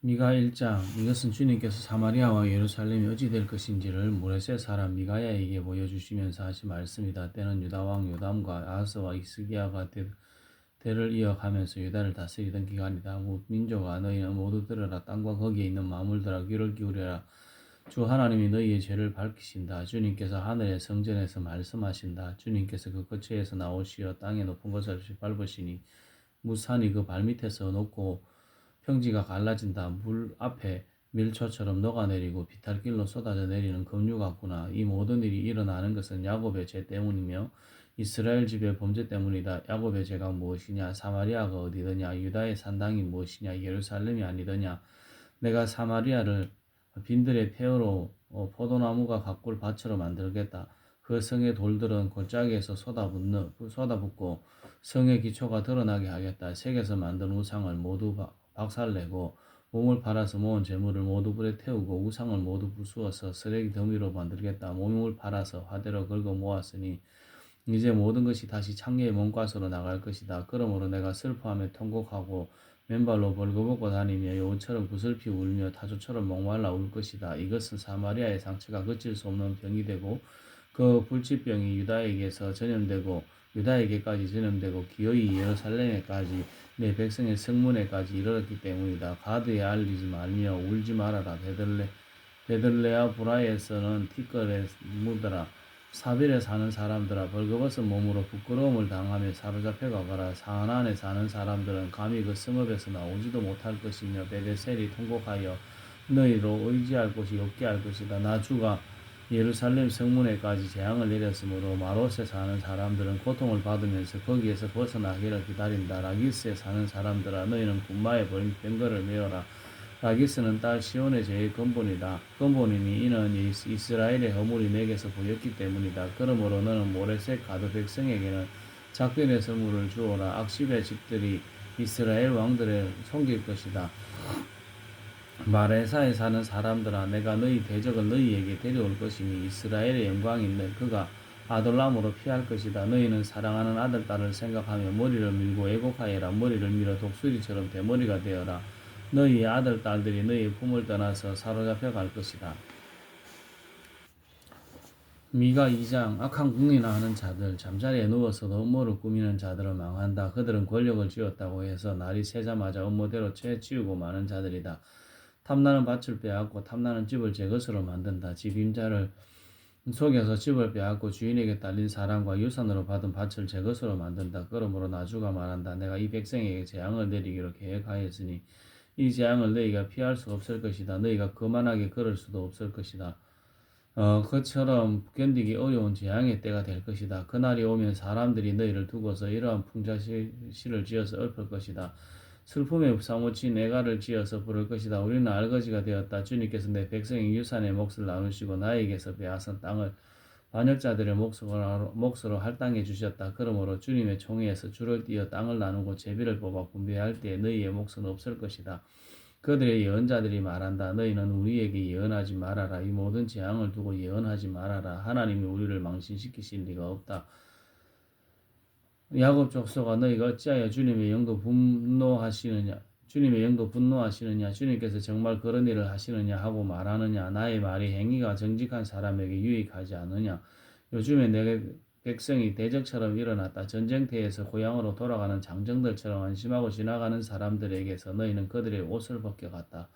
미가 1장 이것은 주님께서 사마리아와 예루살렘이 어찌 될 것인지를 모레셋 사람 미가야에게 보여주시면서 하신 말씀이다. 때는 유다 왕 요담과 아하스와 이스기야가 대를 이어가면서 유다를 다스리던 기간이다. 민족아 너희는 모두 들으라. 땅과 거기에 있는 만물들아 귀를 기울여라. 주 하나님이 너희의 죄를 밝히신다. 주님께서 하늘의 성전에서 말씀하신다. 주님께서 그 거처에서 나오시어 땅의 높은 것을 밟으시니 무산이 그 발밑에서 높고 평지가 갈라진다. 물 앞에 밀초처럼 녹아내리고 비탈길로 쏟아져 내리는 급류 같구나. 이 모든 일이 일어나는 것은 야곱의 죄 때문이며 이스라엘 집의 범죄 때문이다. 야곱의 죄가 무엇이냐? 사마리아가 어디더냐? 유다의 산당이 무엇이냐? 예루살렘이 아니더냐? 내가 사마리아를 빈들의 폐허로 포도나무가 가꿀 밭으로 만들겠다. 그 성의 돌들은 골짜기에서 쏟아붓고 성의 기초가 드러나게 하겠다. 색에서 만든 우상을 모두 박살내고 몸을 팔아서 모은 재물을 모두 불에 태우고 우상을 모두 부수어서 쓰레기 더미로 만들겠다. 몸을 팔아서 화대로 긁어 모았으니 이제 모든 것이 다시 창녀의 몸값으로 나갈 것이다. 그러므로 내가 슬퍼하며 통곡하고 맨발로 벌거벗고 다니며 여우처럼 구슬피 울며 타조처럼 목말라 울 것이다. 이것은 사마리아의 상처가 그칠 수 없는 병이 되고 그 불치병이 유다에게서 전염되고 유다에게까지 전염되고 기어이 예루살렘에까지 내 백성의 성문에까지 이르렀기 때문이다. 가드에 알리지 말며 울지 말아라. 베들레아 브라에서는 티끌에 묻어라. 사빌에 사는 사람들아 벌거벗은 몸으로 부끄러움을 당하며 사로잡혀 가거라. 사안안에 사는 사람들은 감히 그 성읍에서 나오지도 못할 것이며 베데셀이 통곡하여 너희로 의지할 곳이 없게 할 것이다. 나 주가 예루살렘 성문에까지 재앙을 내렸으므로 마롯에 사는 사람들은 고통을 받으면서 거기에서 벗어나기를 기다린다. 라기스에 사는 사람들아 너희는 군마에 병거를 메어라. 라기스는 딸 시온의 제일 근본이다. 근본이니 이는 이스라엘의 허물이 내게서 보였기 때문이다. 그러므로 너는 모레셋 가드 백성에게는 작별의 선물을 주어라. 악십의 집들이 이스라엘 왕들을 섬길 것이다. 마레사에 사는 사람들아 내가 너희 대적을 너희에게 데려올 것이니 이스라엘의 영광이 있는 그가 아돌람으로 피할 것이다. 너희는 사랑하는 아들 딸을 생각하며 머리를 밀고 애곡하여라. 머리를 밀어 독수리처럼 대머리가 되어라. 너희의 아들 딸들이 너희의 품을 떠나서 사로잡혀 갈 것이다. 미가 2장 악한 궁리나 하는 자들 잠자리에 누워서도 음모를 꾸미는 자들은 망한다. 그들은 권력을 쥐었다고 해서 날이 새자마자 음모대로 채치우고 마는 자들이다. 탐나는 밭을 빼앗고 탐나는 집을 제 것으로 만든다. 집 임자를 속여서 집을 빼앗고 주인에게 딸린 사람과 유산으로 받은 밭을 제 것으로 만든다. 그러므로 나주가 말한다. 내가 이 백성에게 재앙을 내리기로 계획하였으니 이 재앙을 너희가 피할 수 없을 것이다. 너희가 거만하게 걸을 수도 없을 것이다. 그처럼 견디기 어려운 재앙의 때가 될 것이다. 그날이 오면 사람들이 너희를 두고서 이러한 풍자시를 지어서 읊을 것이다. 슬픔에 사무친 애가를 지어서 부를 것이다. 우리는 알거지가 되었다. 주님께서 내 백성의 유산의 몫을 나누시고 나에게서 빼앗은 땅을 반역자들의 몫으로 할당해 주셨다. 그러므로 주님의 총회에서 줄을 띄어 땅을 나누고 제비를 뽑아 분배할 때에 너희의 몫은 없을 것이다. 그들의 예언자들이 말한다. 너희는 우리에게 예언하지 말아라. 이 모든 재앙을 두고 예언하지 말아라. 하나님이 우리를 망신시키실 리가 없다. 야곱 족속아 너희가 어찌하여 주님의 영도 분노하시느냐? 주님께서 정말 그런 일을 하시느냐 하고 말하느냐? 나의 말이 행위가 정직한 사람에게 유익하지 않느냐? 요즘에 내 백성이 대적처럼 일어났다. 전쟁터에서 고향으로 돌아가는 장정들처럼 안심하고 지나가는 사람들에게서 너희는 그들의 옷을 벗겨갔다.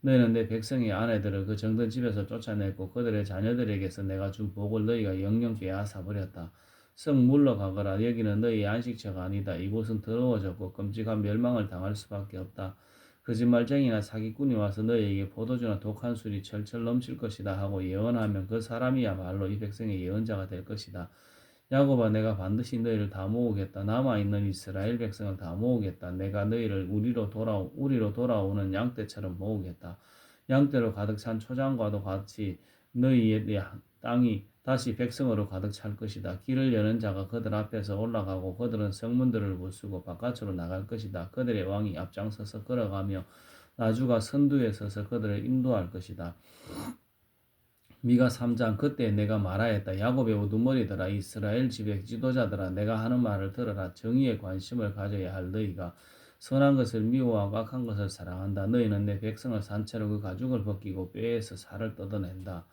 너희는 내 백성의 아내들을 그 정든 집에서 쫓아냈고 그들의 자녀들에게서 내가 준 복을 너희가 영영 빼앗아 버렸다. 썩 물러가거라. 여기는 너희의 안식처가 아니다. 이곳은 더러워졌고 끔찍한 멸망을 당할 수밖에 없다. 거짓말쟁이나 사기꾼이 와서 너희에게 포도주나 독한 술이 철철 넘칠 것이다 하고 예언하면 그 사람이야말로 이 백성의 예언자가 될 것이다. 야곱아 내가 반드시 너희를 다 모으겠다. 남아있는 이스라엘 백성을 다 모으겠다. 내가 너희를 우리로 돌아오는 양떼처럼 모으겠다. 양떼로 가득 찬 초장과도 같이 너희의 땅이 다시 백성으로 가득 찰 것이다. 길을 여는 자가 그들 앞에서 올라가고 그들은 성문들을 부수고 바깥으로 나갈 것이다. 그들의 왕이 앞장서서 걸어가며 나주가 선두에 서서 그들을 인도할 것이다. 미가 3장 그때 내가 말하였다. 야곱의 우두머리들아 이스라엘 집의 지도자들아 내가 하는 말을 들어라. 정의에 관심을 가져야 할 너희가 선한 것을 미워하고 악한 것을 사랑한다. 너희는 내 백성을 산채로 그 가죽을 벗기고 뼈에서 살을 뜯어낸다.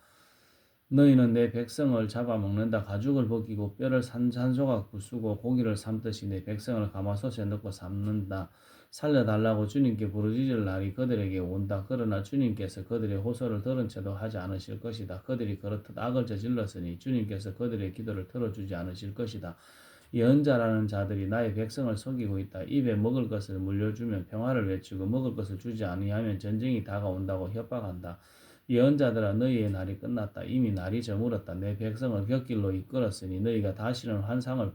너희는 내 백성을 잡아먹는다. 가죽을 벗기고 뼈를 산소가 부수고 고기를 삶듯이 내 백성을 가마솥에 넣고 삶는다. 살려달라고 주님께 부르짖을 날이 그들에게 온다. 그러나 주님께서 그들의 호소를 들은 채도 하지 않으실 것이다. 그들이 그렇듯 악을 저질렀으니 주님께서 그들의 기도를 들어주지 않으실 것이다. 예언자라는 자들이 나의 백성을 속이고 있다. 입에 먹을 것을 물려주면 평화를 외치고 먹을 것을 주지 아니하면 전쟁이 다가온다고 협박한다. 예언자들아 너희의 날이 끝났다. 이미 날이 저물었다. 내 백성을 곁길로 이끌었으니 너희가 다시는 환상을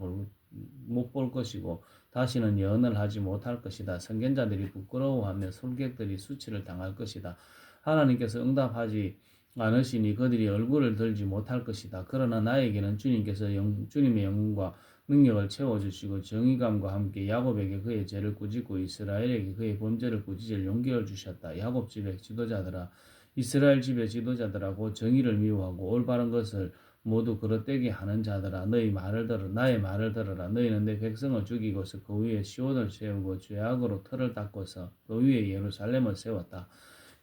못 볼 것이고 다시는 예언을 하지 못할 것이다. 선견자들이 부끄러워하며 술객들이 수치를 당할 것이다. 하나님께서 응답하지 않으시니 그들이 얼굴을 들지 못할 것이다. 그러나 나에게는 주님께서 주님의 영광과 능력을 채워주시고 정의감과 함께 야곱에게 그의 죄를 꾸짖고 이스라엘에게 그의 범죄를 꾸짖을 용기를 주셨다. 야곱 집의 지도자들아 이스라엘 집의 지도자들하고 정의를 미워하고 올바른 것을 모두 그릇되게 하는 자들아 너희 말을 들어 나의 말을 들어라. 너희는 내 백성을 죽이고서 그 위에 시온을 세우고 죄악으로 틀을 닦고서 그 위에 예루살렘을 세웠다.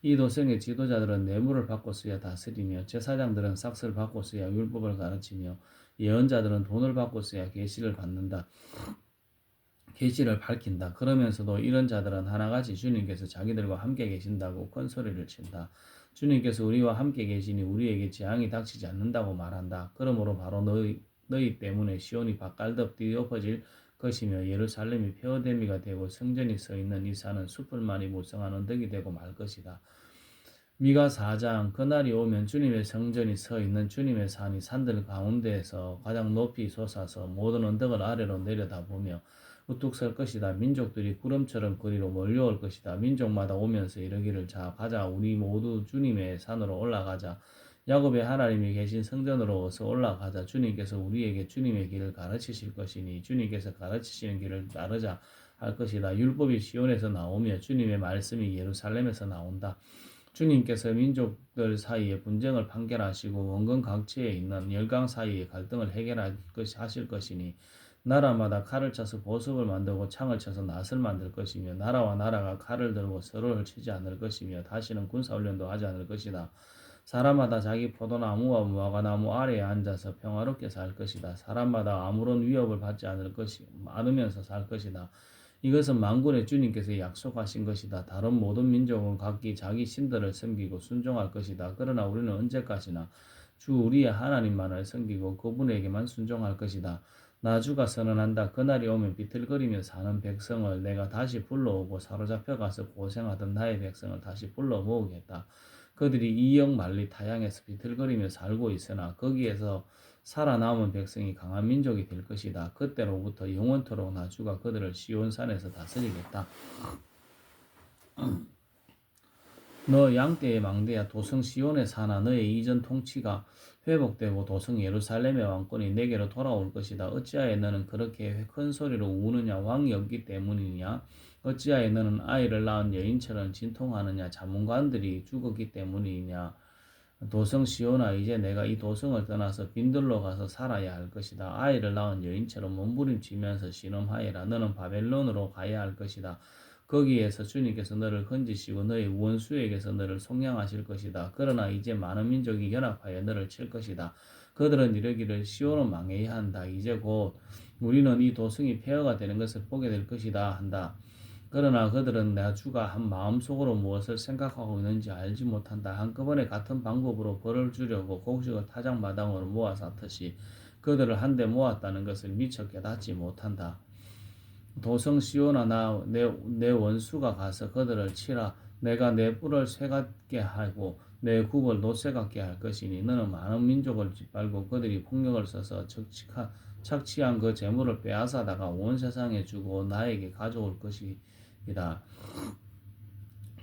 이 도성의 지도자들은 뇌물을 받고서야 다스리며 제사장들은 삭슬 받고서야 율법을 가르치며 예언자들은 돈을 받고서야 계시를 받는다. 계시를 밝힌다. 그러면서도 이런 자들은 하나같이 주님께서 자기들과 함께 계신다고 큰 소리를 친다. 주님께서 우리와 함께 계시니 우리에게 재앙이 닥치지 않는다고 말한다. 그러므로 바로 너희 때문에 시온이 밭갈듯 뒤엎어질 것이며 예루살렘이 폐허대미가 되고 성전이 서 있는 이 산은 숲을만이 무성한 언덕이 되고 말 것이다. 미가 4장 그날이 오면 주님의 성전이 서 있는 주님의 산이 산들 가운데에서 가장 높이 솟아서 모든 언덕을 아래로 내려다보며 우뚝 설 것이다. 민족들이 구름처럼 그리로 몰려올 것이다. 민족마다 오면서 이르기를 자 가자 우리 모두 주님의 산으로 올라가자. 야곱의 하나님이 계신 성전으로 어서 올라가자. 주님께서 우리에게 주님의 길을 가르치실 것이니 주님께서 가르치시는 길을 따르자 할 것이다. 율법이 시온에서 나오며 주님의 말씀이 예루살렘에서 나온다. 주님께서 민족들 사이에 분쟁을 판결하시고 원근 각지에 있는 열강 사이에 갈등을 해결하실 것이니 나라마다 칼을 쳐서 보석을 만들고 창을 쳐서 낫을 만들 것이며 나라와 나라가 칼을 들고 서로를 치지 않을 것이며 다시는 군사훈련도 하지 않을 것이다. 사람마다 자기 포도나무와 무화과나무 아래에 앉아서 평화롭게 살 것이다. 사람마다 아무런 위협을 받지 않으면서 살 것이다. 이것은 만군의 주님께서 약속하신 것이다. 다른 모든 민족은 각기 자기 신들을 섬기고 순종할 것이다. 그러나 우리는 언제까지나 주 우리의 하나님만을 섬기고 그분에게만 순종할 것이다. 나 주가 선언한다. 그날이 오면 비틀거리며 사는 백성을 내가 다시 불러오고 사로잡혀 가서 고생하던 나의 백성을 다시 불러 모으겠다. 그들이 이역 말리 타양에서 비틀거리며 살고 있으나 거기에서 살아남은 백성이 강한 민족이 될 것이다. 그때로부터 영원토록 나 주가 그들을 시온산에서 다스리겠다. 너 양떼의 망대야 도성 시온에 사나 너의 이전 통치가 회복되고 도성 예루살렘의 왕권이 내게로 돌아올 것이다. 어찌하여 너는 그렇게 큰 소리로 우느냐? 왕이 없기 때문이냐? 어찌하여 너는 아이를 낳은 여인처럼 진통하느냐? 자문관들이 죽었기 때문이냐? 도성 시온아 이제 내가 이 도성을 떠나서 빈들로 가서 살아야 할 것이다. 아이를 낳은 여인처럼 몸부림치면서 신음하여라. 너는 바벨론으로 가야 할 것이다. 거기에서 주님께서 너를 건지시고 너의 원수에게서 너를 속량하실 것이다. 그러나 이제 많은 민족이 연합하여 너를 칠 것이다. 그들은 이르기를 시온은 망해야 한다. 이제 곧 우리는 이 도성이 폐허가 되는 것을 보게 될 것이다 한다. 그러나 그들은 내 주가 한 마음속으로 무엇을 생각하고 있는지 알지 못한다. 한꺼번에 같은 방법으로 벌을 주려고 곡식을 타작마당으로 모아 쌓듯이 그들을 한데 모았다는 것을 미처 깨닫지 못한다. 도성 시온아 내 원수가 가서 그들을 치라. 내가 내 뿔을 쇠같게 하고 내 굽을 노쇠 같게 할 것이니 너는 많은 민족을 짓밟고 그들이 폭력을 써서 착취한 그 재물을 빼앗아다가 온 세상에 주고 나에게 가져올 것이다.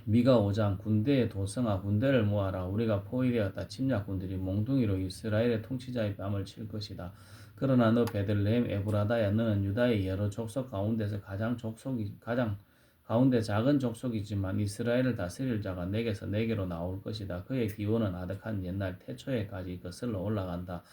미가 5장 군대의 도성아 군대를 모아라. 우리가 포위되었다. 침략군들이 몽둥이로 이스라엘의 통치자의 뺨을 칠 것이다. 그러나 너 베들레헴 에브라다야 너는 유다의 여러 족속 가운데서 가장 가운데 작은 족속이지만 이스라엘을 다스릴 자가 내게서 내게로 나올 것이다. 그의 기원은 아득한 옛날 태초에까지 거슬러 올라간다.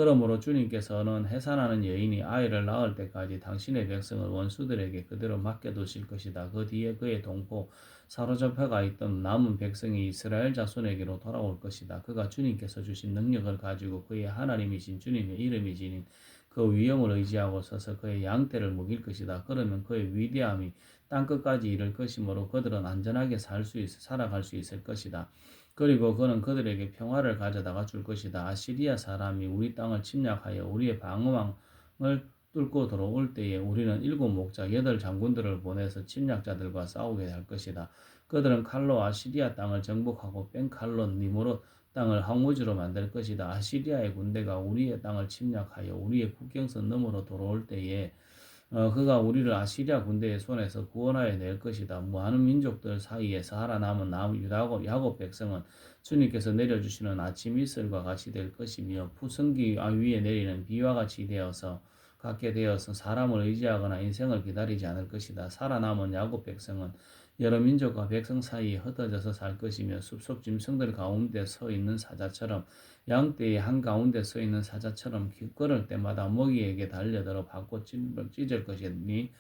그러므로 주님께서는 해산하는 여인이 아이를 낳을 때까지 당신의 백성을 원수들에게 그대로 맡겨두실 것이다. 그 뒤에 그의 동포 사로잡혀가 있던 남은 백성이 이스라엘 자손에게로 돌아올 것이다. 그가 주님께서 주신 능력을 가지고 그의 하나님이신 주님의 이름이 지닌 그 위엄을 의지하고 서서 그의 양떼를 먹일 것이다. 그러면 그의 위대함이 땅끝까지 이를 것이므로 그들은 안전하게 살아갈 수 있을 것이다. 그리고 그는 그들에게 평화를 가져다가 줄 것이다. 아시리아 사람이 우리 땅을 침략하여 우리의 방어망을 뚫고 들어올 때에 우리는 7목자 8장군들을 보내서 침략자들과 싸우게 할 것이다. 그들은 칼로 아시리아 땅을 정복하고 뺑칼로 니무롯 땅을 황무지로 만들 것이다. 아시리아의 군대가 우리의 땅을 침략하여 우리의 국경선 너머로 들어올 때에 그가 우리를 아시리아 군대의 손에서 구원하여 낼 것이다. 많은 민족들 사이에서 살아남은 야곱 백성은 주님께서 내려주시는 아침 이슬과 같이 될 것이며 푸승기 위에 내리는 비와 같이 갖게 되어서 사람을 의지하거나 인생을 기다리지 않을 것이다. 살아남은 야곱 백성은 여러 민족과 백성 사이에 흩어져서 살 것이며 숲속 짐승들 가운데 서 있는 사자처럼 양떼의 한가운데 서 있는 사자처럼 걸을 때마다 먹이에게 달려들어 받고 찢을 것이니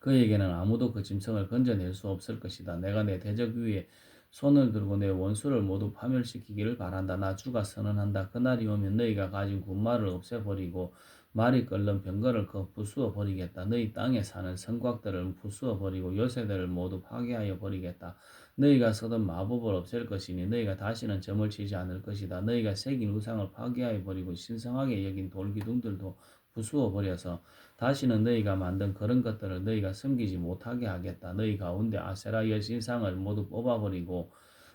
그에게는 아무도 그 짐승을 건져낼 수 없을 것이다. 내가 내 대적 위에 손을 들고 내 원수를 모두 파멸시키기를 바란다. 나 주가 선언한다. 그날이 오면 너희가 가진 군마를 없애버리고 말이 끓는 병거를 부수어 버리겠다. 너희 땅에 사는 성곽들을 부수어 버리고 요새들을 모두 파괴하여 버리겠다. 너희가 쓰던 마법을 없앨 것이니 너희가 다시는 점을 치지 않을 것이다. 너희가 새긴 우상을 파괴하여 버리고 신성하게 여긴 돌기둥들도 부수어 버려서 다시는 너희가 만든 그런 것들을 너희가 섬기지 못하게 하겠다. 너희 가운데 아세라 여신상을 모두 뽑아버리고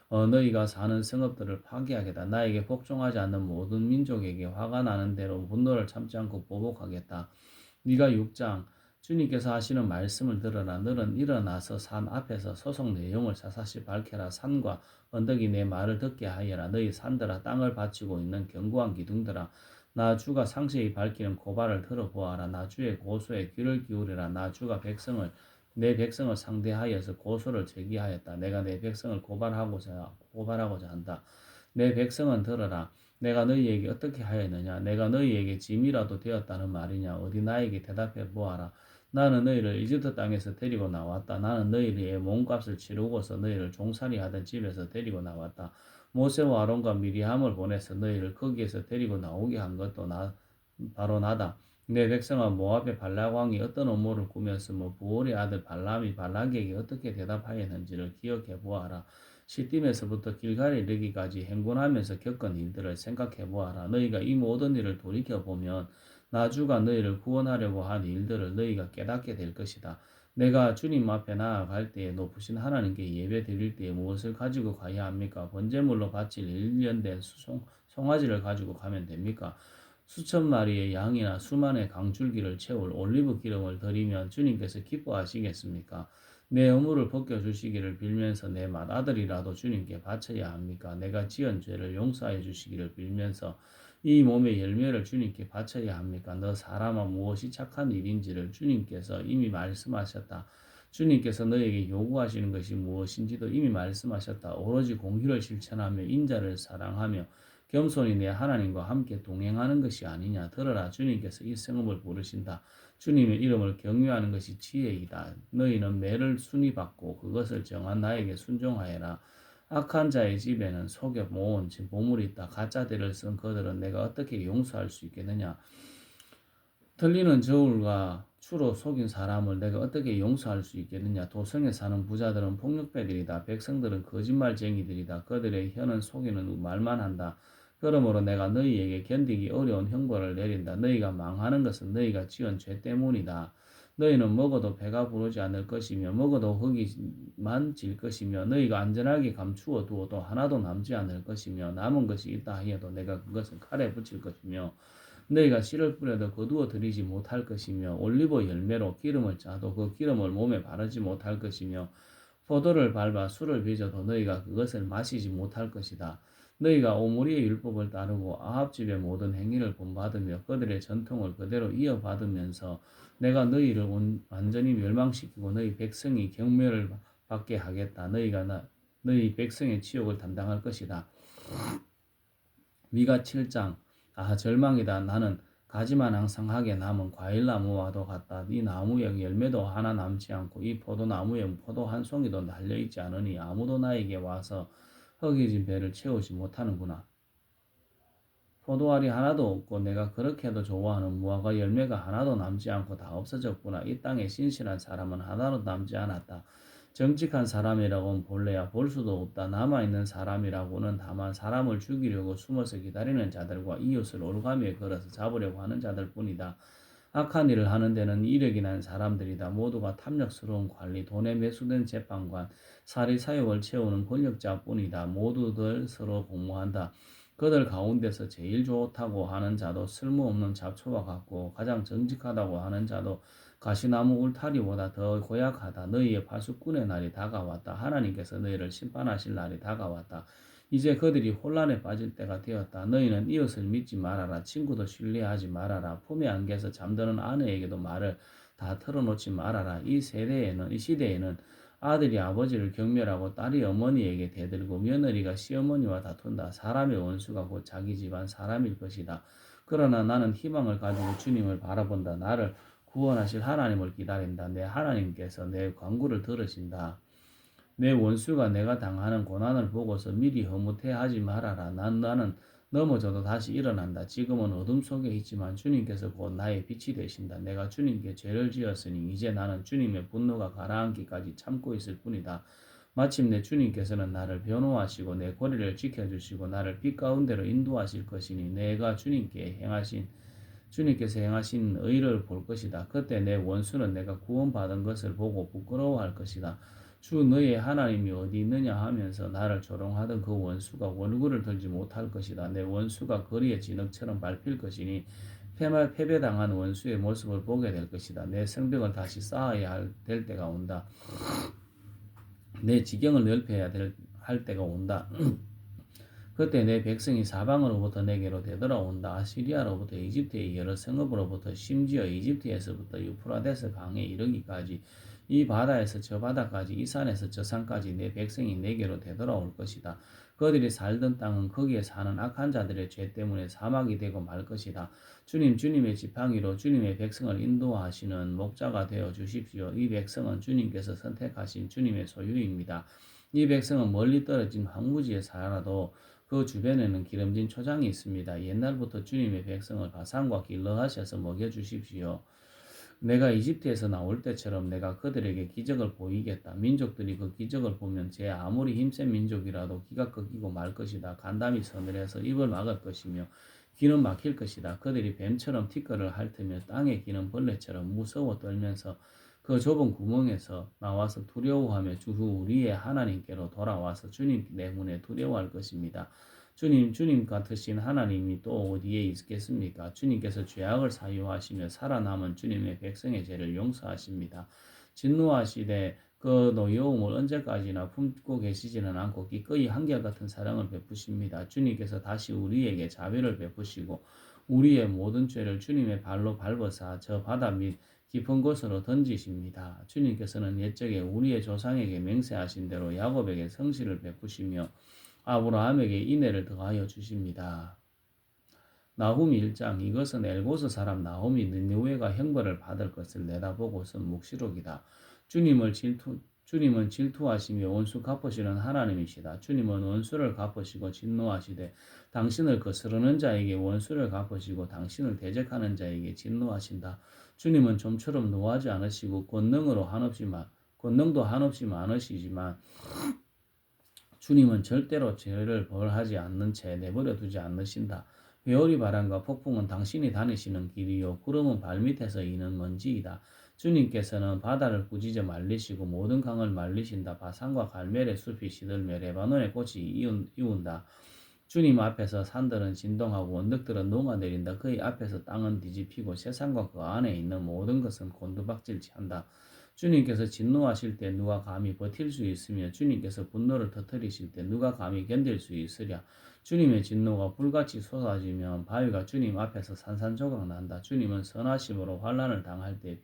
너희가 사는 성읍들을 파괴하겠다. 나에게 복종하지 않는 모든 민족에게 화가 나는 대로 분노를 참지 않고 보복하겠다. 네가 6장 주님께서 하시는 말씀을 들으라. 너는 일어나서 산 앞에서 소속 내용을 사사시 밝혀라. 산과 언덕이 내 말을 듣게 하여라. 너희 산들아 땅을 바치고 있는 견고한 기둥들아 나 주가 상세히 밝히는 고발을 들어보아라. 나 주의 고소에 귀를 기울이라. 나 주가 내 백성을 상대하여서 고소를 제기하였다. 내가 내 백성을 고발하고자 한다. 내 백성은 들어라. 내가 너희에게 어떻게 하였느냐? 내가 너희에게 짐이라도 되었다는 말이냐? 어디 나에게 대답해 보아라. 나는 너희를 이집트 땅에서 데리고 나왔다. 나는 너희의 몸값을 치르고서 너희를 종살이 하던 집에서 데리고 나왔다. 모세와 아론과 미리함을 보내서 너희를 거기에서 데리고 나오게 한 것도 바로 나다. 내 백성아 모압의 발락 왕이 어떤 음모를 꾸몄으며 부올의 아들 발람이 발락에게 어떻게 대답하였는지를 기억해 보아라. 시딤에서부터 길갈에 이르기까지 행군하면서 겪은 일들을 생각해 보아라. 너희가 이 모든 일을 돌이켜 보면 나 주가 너희를 구원하려고 한 일들을 너희가 깨닫게 될 것이다. 내가 주님 앞에 나아갈 때에 높으신 하나님께 예배 드릴 때에 무엇을 가지고 가야 합니까? 번제물로 바칠 1년 된 송아지를 가지고 가면 됩니까? 수천 마리의 양이나 수만의 강줄기를 채울 올리브 기름을 드리면 주님께서 기뻐하시겠습니까? 내 의무를 벗겨주시기를 빌면서 내 맏아들이라도 주님께 바쳐야 합니까? 내가 지은 죄를 용서해 주시기를 빌면서 이 몸의 열매를 주님께 바쳐야 합니까? 너 사람아 무엇이 착한 일인지를 주님께서 이미 말씀하셨다. 주님께서 너에게 요구하시는 것이 무엇인지도 이미 말씀하셨다. 오로지 공의를 실천하며 인자를 사랑하며 겸손히 내 하나님과 함께 동행하는 것이 아니냐. 들어라. 주님께서 이 성읍을 부르신다. 주님의 이름을 경외하는 것이 지혜이다. 너희는 매를 순위 받고 그것을 정한 나에게 순종하여라. 악한 자의 집에는 속여 모은 보물이 있다. 가짜들을 쓴 그들은 내가 어떻게 용서할 수 있겠느냐. 틀리는 저울과 추로 속인 사람을 내가 어떻게 용서할 수 있겠느냐. 도성에 사는 부자들은 폭력배들이다. 백성들은 거짓말쟁이들이다. 그들의 혀는 속이는 말만 한다. 그러므로 내가 너희에게 견디기 어려운 형벌을 내린다. 너희가 망하는 것은 너희가 지은 죄 때문이다. 너희는 먹어도 배가 부르지 않을 것이며 먹어도 흙이만 질 것이며 너희가 안전하게 감추어 두어도 하나도 남지 않을 것이며 남은 것이 있다 하여도 내가 그것을 칼에 붙일 것이며 너희가 씨를 뿌려도 거두어 들이지 못할 것이며 올리브 열매로 기름을 짜도 그 기름을 몸에 바르지 못할 것이며 포도를 밟아 술을 빚어도 너희가 그것을 마시지 못할 것이다. 너희가 오므리의 율법을 따르고 아합 집의 모든 행위를 본받으며 그들의 전통을 그대로 이어받으면서 내가 너희를 완전히 멸망시키고 너희 백성이 경멸을 받게 하겠다. 너희 백성의 치욕을 담당할 것이다. 미가 7장 아, 절망이다. 나는 가지만 항상하게 남은 과일나무와도 같다. 이 나무에 열매도 하나 남지 않고 이 포도나무에 포도 한 송이도 달려있지 않으니 아무도 나에게 와서 허기진 배를 채우지 못하는구나. 포도알이 하나도 없고 내가 그렇게도 좋아하는 무화과 열매가 하나도 남지 않고 다 없어졌구나. 이 땅에 신실한 사람은 하나도 남지 않았다. 정직한 사람이라고는 본래야 볼 수도 없다. 남아있는 사람이라고는 다만 사람을 죽이려고 숨어서 기다리는 자들과 이웃을 올가미에 걸어서 잡으려고 하는 자들 뿐이다. 악한 일을 하는 데는 이력이 난 사람들이다. 모두가 탐욕스러운 관리, 돈에 매수된 재판관, 사리 사욕을 채우는 권력자뿐이다. 모두들 서로 공모한다. 그들 가운데서 제일 좋다고 하는 자도 쓸모없는 잡초와 같고 가장 정직하다고 하는 자도 가시나무 울타리보다 더 고약하다. 너희의 파수꾼의 날이 다가왔다. 하나님께서 너희를 심판하실 날이 다가왔다. 이제 그들이 혼란에 빠질 때가 되었다. 너희는 이웃을 믿지 말아라. 친구도 신뢰하지 말아라. 품에 안겨서 잠드는 아내에게도 말을 다 털어놓지 말아라. 이 시대에는 아들이 아버지를 경멸하고 딸이 어머니에게 대들고 며느리가 시어머니와 다툰다. 사람의 원수가 곧 자기 집안 사람일 것이다. 그러나 나는 희망을 가지고 주님을 바라본다. 나를 구원하실 하나님을 기다린다. 내 하나님께서 내 간구를 들으신다. 내 원수가 내가 당하는 고난을 보고서 미리 허무해하지 말아라. 나는 넘어져도 다시 일어난다. 지금은 어둠 속에 있지만 주님께서 곧 나의 빛이 되신다. 내가 주님께 죄를 지었으니 이제 나는 주님의 분노가 가라앉기까지 참고 있을 뿐이다. 마침내 주님께서는 나를 변호하시고 내 거리를 지켜주시고 나를 빛 가운데로 인도하실 것이니 내가 주님께서 행하신 의를 볼 것이다. 그때 내 원수는 내가 구원받은 것을 보고 부끄러워할 것이다. 주 너의 하나님이 어디 있느냐 하면서 나를 조롱하던 그 원수가 원구를 들지 못할 것이다. 내 원수가 거리의 진흙처럼 밟힐 것이니 패배당한 원수의 모습을 보게 될 것이다. 내 성벽을 다시 쌓아야 될 때가 온다. 내 지경을 넓혀야 할 때가 온다. 그때 내 백성이 사방으로부터 내게로 되돌아온다. 아시리아로부터 이집트의 여러 성읍으로부터 심지어 이집트에서부터 유프라데스 강에 이르기까지 이 바다에서 저 바다까지 이 산에서 저 산까지 내 백성이 내게로 되돌아올 것이다. 그들이 살던 땅은 거기에 사는 악한 자들의 죄 때문에 사막이 되고 말 것이다. 주님의 지팡이로 주님의 백성을 인도하시는 목자가 되어 주십시오. 이 백성은 주님께서 선택하신 주님의 소유입니다. 이 백성은 멀리 떨어진 황무지에 살아도 그 주변에는 기름진 초장이 있습니다. 옛날부터 주님의 백성을 바산과 길러하셔서 먹여주십시오. 내가 이집트에서 나올 때처럼 내가 그들에게 기적을 보이겠다. 민족들이 그 기적을 보면 제 아무리 힘센 민족이라도 기가 꺾이고 말 것이다. 간담이 서늘해서 입을 막을 것이며 귀는 막힐 것이다. 그들이 뱀처럼 티끌을 핥으며 땅에 기는 벌레처럼 무서워 떨면서 그 좁은 구멍에서 나와서 두려워하며 주후 우리의 하나님께로 돌아와서 주님 때문에 두려워할 것입니다. 주님 같으신 하나님이 또 어디에 있겠습니까? 주님께서 죄악을 사유하시며 살아남은 주님의 백성의 죄를 용서하십니다. 진노하시되 그 노여움을 언제까지나 품고 계시지는 않고 기꺼이 한결같은 사랑을 베푸십니다. 주님께서 다시 우리에게 자비를 베푸시고 우리의 모든 죄를 주님의 발로 밟아사 저 바다 밑 깊은 곳으로 던지십니다. 주님께서는 옛적에 우리의 조상에게 맹세하신 대로 야곱에게 성실을 베푸시며 아브라함에게 인애를 더하여 주십니다. 나훔 1장 이것은 엘고스 사람 나훔이 느느웨가 형벌을 받을 것을 내다보고 쓴 묵시록이다. 주님은 질투하시며 원수 갚으시는 하나님이시다. 주님은 원수를 갚으시고 진노하시되 당신을 거스르는 자에게 원수를 갚으시고 당신을 대적하는 자에게 진노하신다. 주님은 좀처럼 노하지 않으시고 권능도 한없이 많으시지만 주님은 절대로 죄를 벌하지 않는 채 내버려 두지 않으신다. 회오리 바람과 폭풍은 당신이 다니시는 길이요 구름은 발밑에서 이는 먼지이다. 주님께서는 바다를 꾸짖어 말리시고 모든 강을 말리신다. 바산과 갈멜의 숲이 시들며 레바논의 꽃이 이운다. 주님 앞에서 산들은 진동하고 언덕들은 녹아내린다. 그의 앞에서 땅은 뒤집히고 세상과 그 안에 있는 모든 것은 곤두박질치한다. 주님께서 진노하실 때 누가 감히 버틸 수 있으며 주님께서 분노를 터뜨리실 때 누가 감히 견딜 수 있으랴. 주님의 진노가 불같이 쏟아지면 바위가 주님 앞에서 산산조각 난다. 주님은 선하심으로 환난을 당할 때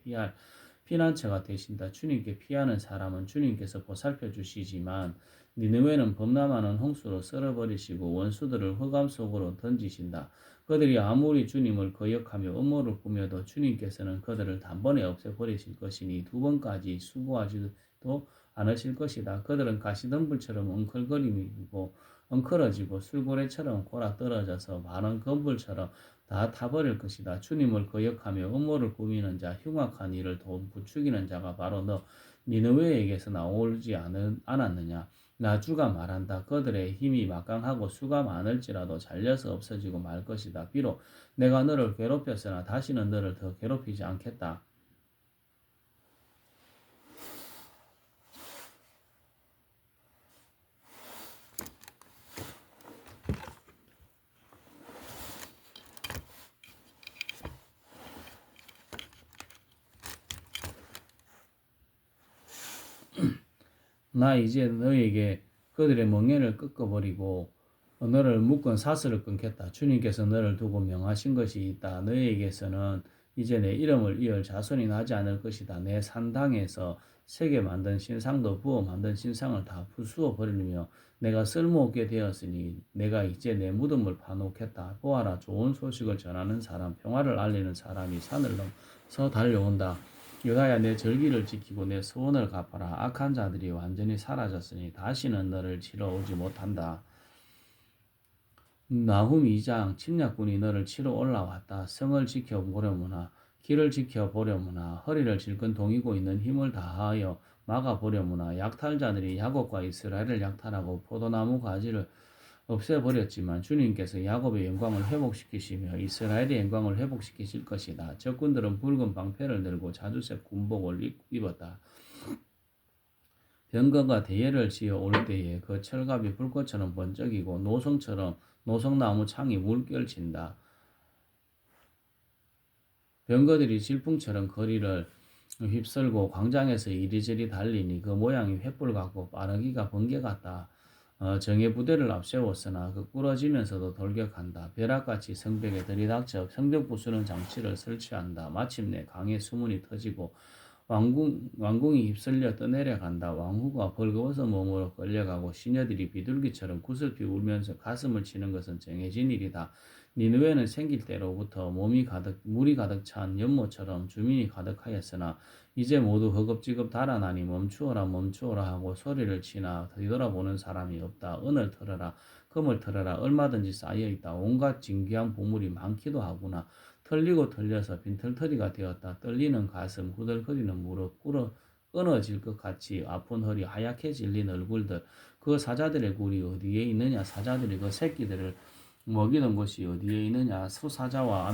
피난처가 되신다. 주님께 피하는 사람은 주님께서 보살펴 주시지만 니느웨는 범람하는 홍수로 썰어버리시고 원수들을 흑암 속으로 던지신다. 그들이 아무리 주님을 거역하며 음모를 꾸며도 주님께서는 그들을 단번에 없애버리실 것이니 두 번까지 수고하지도 않으실 것이다. 그들은 가시덤불처럼 엉클어지고 술고래처럼 골아 떨어져서 마른 건불처럼 다 타버릴 것이다. 주님을 거역하며 음모를 꾸미는 자, 흉악한 일을 부추기는 자가 바로 너 니느웨에게서 나오지 않았느냐. 나 주가 말한다. 그들의 힘이 막강하고 수가 많을지라도 잘려서 없어지고 말 것이다. 비록 내가 너를 괴롭혔으나 다시는 너를 더 괴롭히지 않겠다. 나 이제 너에게 그들의 멍에를 꺾어버리고 너를 묶은 사슬을 끊겠다. 주님께서 너를 두고 명하신 것이 있다. 너에게서는 이제 내 이름을 이을 자손이 나지 않을 것이다. 내 산당에서 새게 만든 신상도 부어 만든 신상을 다 부수어 버리며 내가 쓸모없게 되었으니 내가 이제 내 무덤을 파놓겠다. 보아라, 좋은 소식을 전하는 사람, 평화를 알리는 사람이 산을 넘어서 달려온다. 유다야, 내 절기를 지키고 내 소원을 갚아라. 악한 자들이 완전히 사라졌으니 다시는 너를 치러 오지 못한다. 나훔 2장. 침략군이 너를 치러 올라왔다. 성을 지켜보려무나 길을 지켜보려무나 허리를 질끈 동이고 있는 힘을 다하여 막아보려무나 약탈자들이 야곱과 이스라엘을 약탈하고 포도나무 가지를 없애버렸지만 주님께서 야곱의 영광을 회복시키시며 이스라엘의 영광을 회복시키실 것이다. 적군들은 붉은 방패를 들고 자주색 군복을 입었다. 병거가 대예를 지어 올 때에 그 철갑이 불꽃처럼 번쩍이고 노성나무 창이 물결친다. 병거들이 질풍처럼 거리를 휩쓸고 광장에서 이리저리 달리니 그 모양이 횃불 같고 빠르기가 번개 같다. 정예 부대를 앞세웠으나 그 꾸러지면서도 돌격한다. 벼락같이 성벽에 들이닥쳐 성벽 부수는 장치를 설치한다. 마침내 강의 수문이 터지고 왕궁이 휩쓸려 떠내려간다. 왕후가 벌거벗은 몸으로 끌려가고 시녀들이 비둘기처럼 구슬피 울면서 가슴을 치는 것은 정해진 일이다. 니느웨는 생길 때로부터 물이 가득 찬 연못처럼 주민이 가득하였으나 이제 모두 허겁지겁 달아나니 멈추어라 멈추어라 하고 소리를 치나 뒤돌아보는 사람이 없다. 은을 털어라 금을 털어라 얼마든지 쌓여있다. 온갖 진귀한 보물이 많기도 하구나. 털리고 털려서 빈털터리가 되었다. 떨리는 가슴, 후들거리는 무릎, 끊어질 것 같이 아픈 허리, 하얗게 질린 얼굴들. 그 사자들의 굴이 어디에 있느냐. 사자들이 그 새끼들을 먹이는 곳이 어디에 있느냐. 수사자와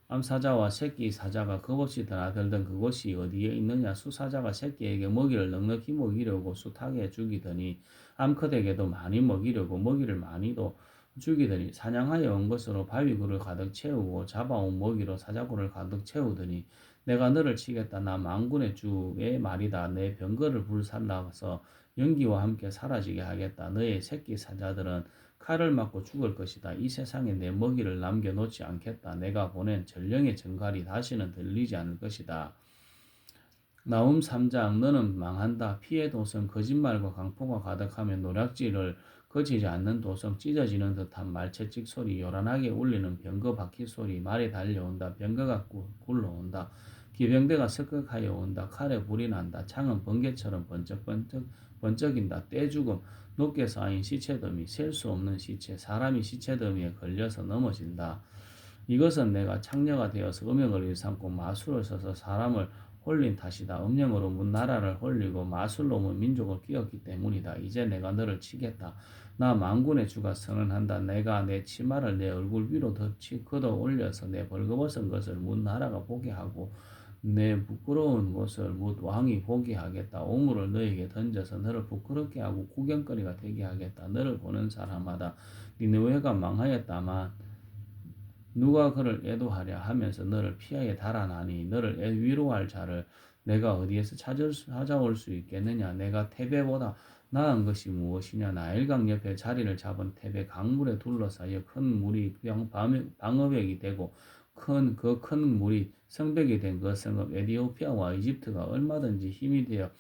암사자와 새끼 사자가 겁없이 드나들던 그곳이 어디에 있느냐. 수사자가 새끼에게 먹이를 넉넉히 먹이려고 숱하게 죽이더니 암컷에게도 많이 먹이려고 먹이를 많이도 죽이더니 사냥하여 온 것으로 바위굴을 가득 채우고 잡아온 먹이로 사자굴을 가득 채우더니 내가 너를 치겠다. 나 만군의 주의 말이다. 내 병거를 불살라서 연기와 함께 사라지게 하겠다. 너의 새끼 사자들은 칼을 맞고 죽을 것이다. 이 세상에 내 먹이를 남겨놓지 않겠다. 내가 보낸 전령의 전갈이 다시는 들리지 않을 것이다. 나훔 3장. 너는 망한다. 피의 도성 거짓말과 강포가 가득하며 노략질을 거치지 않는 도성 찢어지는 듯한 말채찍 소리 요란하게 울리는 병거 바퀴 소리 말이 달려온다. 병거가 굴러온다. 기병대가 습격하여 온다. 칼에 불이 난다. 창은 번개처럼 번쩍인다. 떼죽음 높게 쌓인 시체더미 셀 수 없는 시체 사람이 시체더미에 걸려서 넘어진다. 이것은 내가 창녀가 되어서 음영을 일삼고 마술을 써서 사람을 홀린 탓이다. 음령으로 문 나라를 홀리고 마술로 문 민족을 끼웠기 때문이다. 이제 내가 너를 치겠다. 나 만군의 주가 선언한다. 내가 내 치마를 내 얼굴 위로 걷어 올려서 내 벌거벗은 것을 문 나라가 보게 하고 내 부끄러운 것을 못 왕이 보게 하겠다. 오물을 너에게 던져서 너를 부끄럽게 하고 구경거리가 되게 하겠다. 너를 보는 사람마다 니느웨가 망하였다만 누가 그를 애도하랴 하면서 너를 피하에 달아나니 너를 위로할 자를 내가 어디에서 찾아올 수 있겠느냐. 내가 테베보다 나은 것이 무엇이냐. 나일강 옆에 자리를 잡은 테베 강물에 둘러싸여 큰 물이 방어벽이 되고 큰 물이 성벽이 된 그 성읍 에디오피아와 이집트가 얼마든지 힘이 되어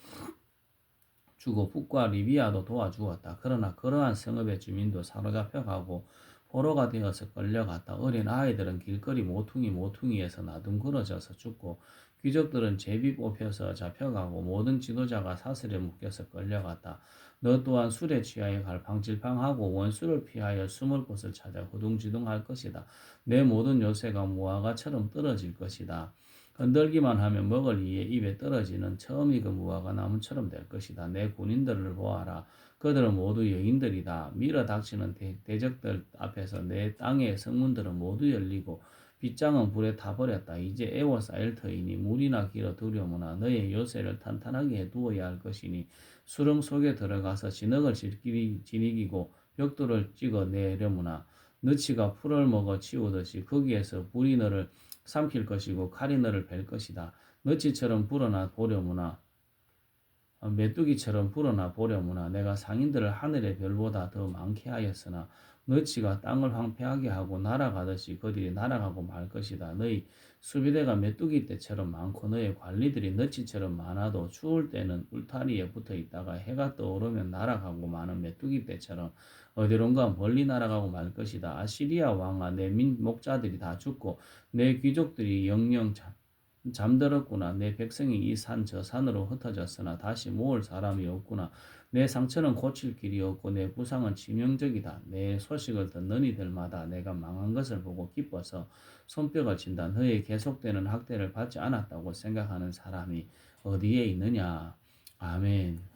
주고 북과 리비아도 도와주었다. 그러나 그러한 성읍의 주민도 사로잡혀가고 포로가 되어서 끌려갔다. 어린 아이들은 길거리 모퉁이에서 나둥그러져서 죽고 귀족들은 제비 뽑혀서 잡혀가고 모든 지도자가 사슬에 묶여서 끌려갔다. 너 또한 술에 취하여 갈팡질팡하고 원수를 피하여 숨을 곳을 찾아 후둥지둥할 것이다. 내 모든 요새가 무화과처럼 떨어질 것이다. 건들기만 하면 먹을 이에 입에 떨어지는 처음 익은 무화과 나무처럼 될 것이다. 내 군인들을 보아라. 그들은 모두 여인들이다. 밀어 닥치는 대적들 앞에서 내 땅의 성문들은 모두 열리고 빗장은 불에 타버렸다. 이제 애워싸일 터이니 물이나 길어 두려무나 너의 요새를 탄탄하게 해두어야 할 것이니 수렁 속에 들어가서 진흙을 지니기고 벽돌을 찍어 내려무나 너치가 풀을 먹어 치우듯이 거기에서 불이 너를 삼킬 것이고 칼이 너를 벨 것이다. 너치처럼 불어나 보려무나 메뚜기처럼 불어나 보려무나 내가 상인들을 하늘의 별보다 더 많게 하였으나 너치가 땅을 황폐하게 하고 날아가듯이 그들이 날아가고 말 것이다. 너희 수비대가 메뚜기 떼처럼 많고 너희 관리들이 너치처럼 많아도 추울 때는 울타리에 붙어 있다가 해가 떠오르면 날아가고 많은 메뚜기 떼처럼 어디론가 멀리 날아가고 말 것이다. 아시리아 왕아 내 목자들이 다 죽고 내 귀족들이 영영 잠들었구나. 내 백성이 이 산 저 산으로 흩어졌으나 다시 모을 사람이 없구나. 내 상처는 고칠 길이 없고 내 부상은 치명적이다. 내 소식을 듣는 이들마다 내가 망한 것을 보고 기뻐서 손뼉을 친다. 너의 계속되는 학대를 받지 않았다고 생각하는 사람이 어디에 있느냐. 아멘.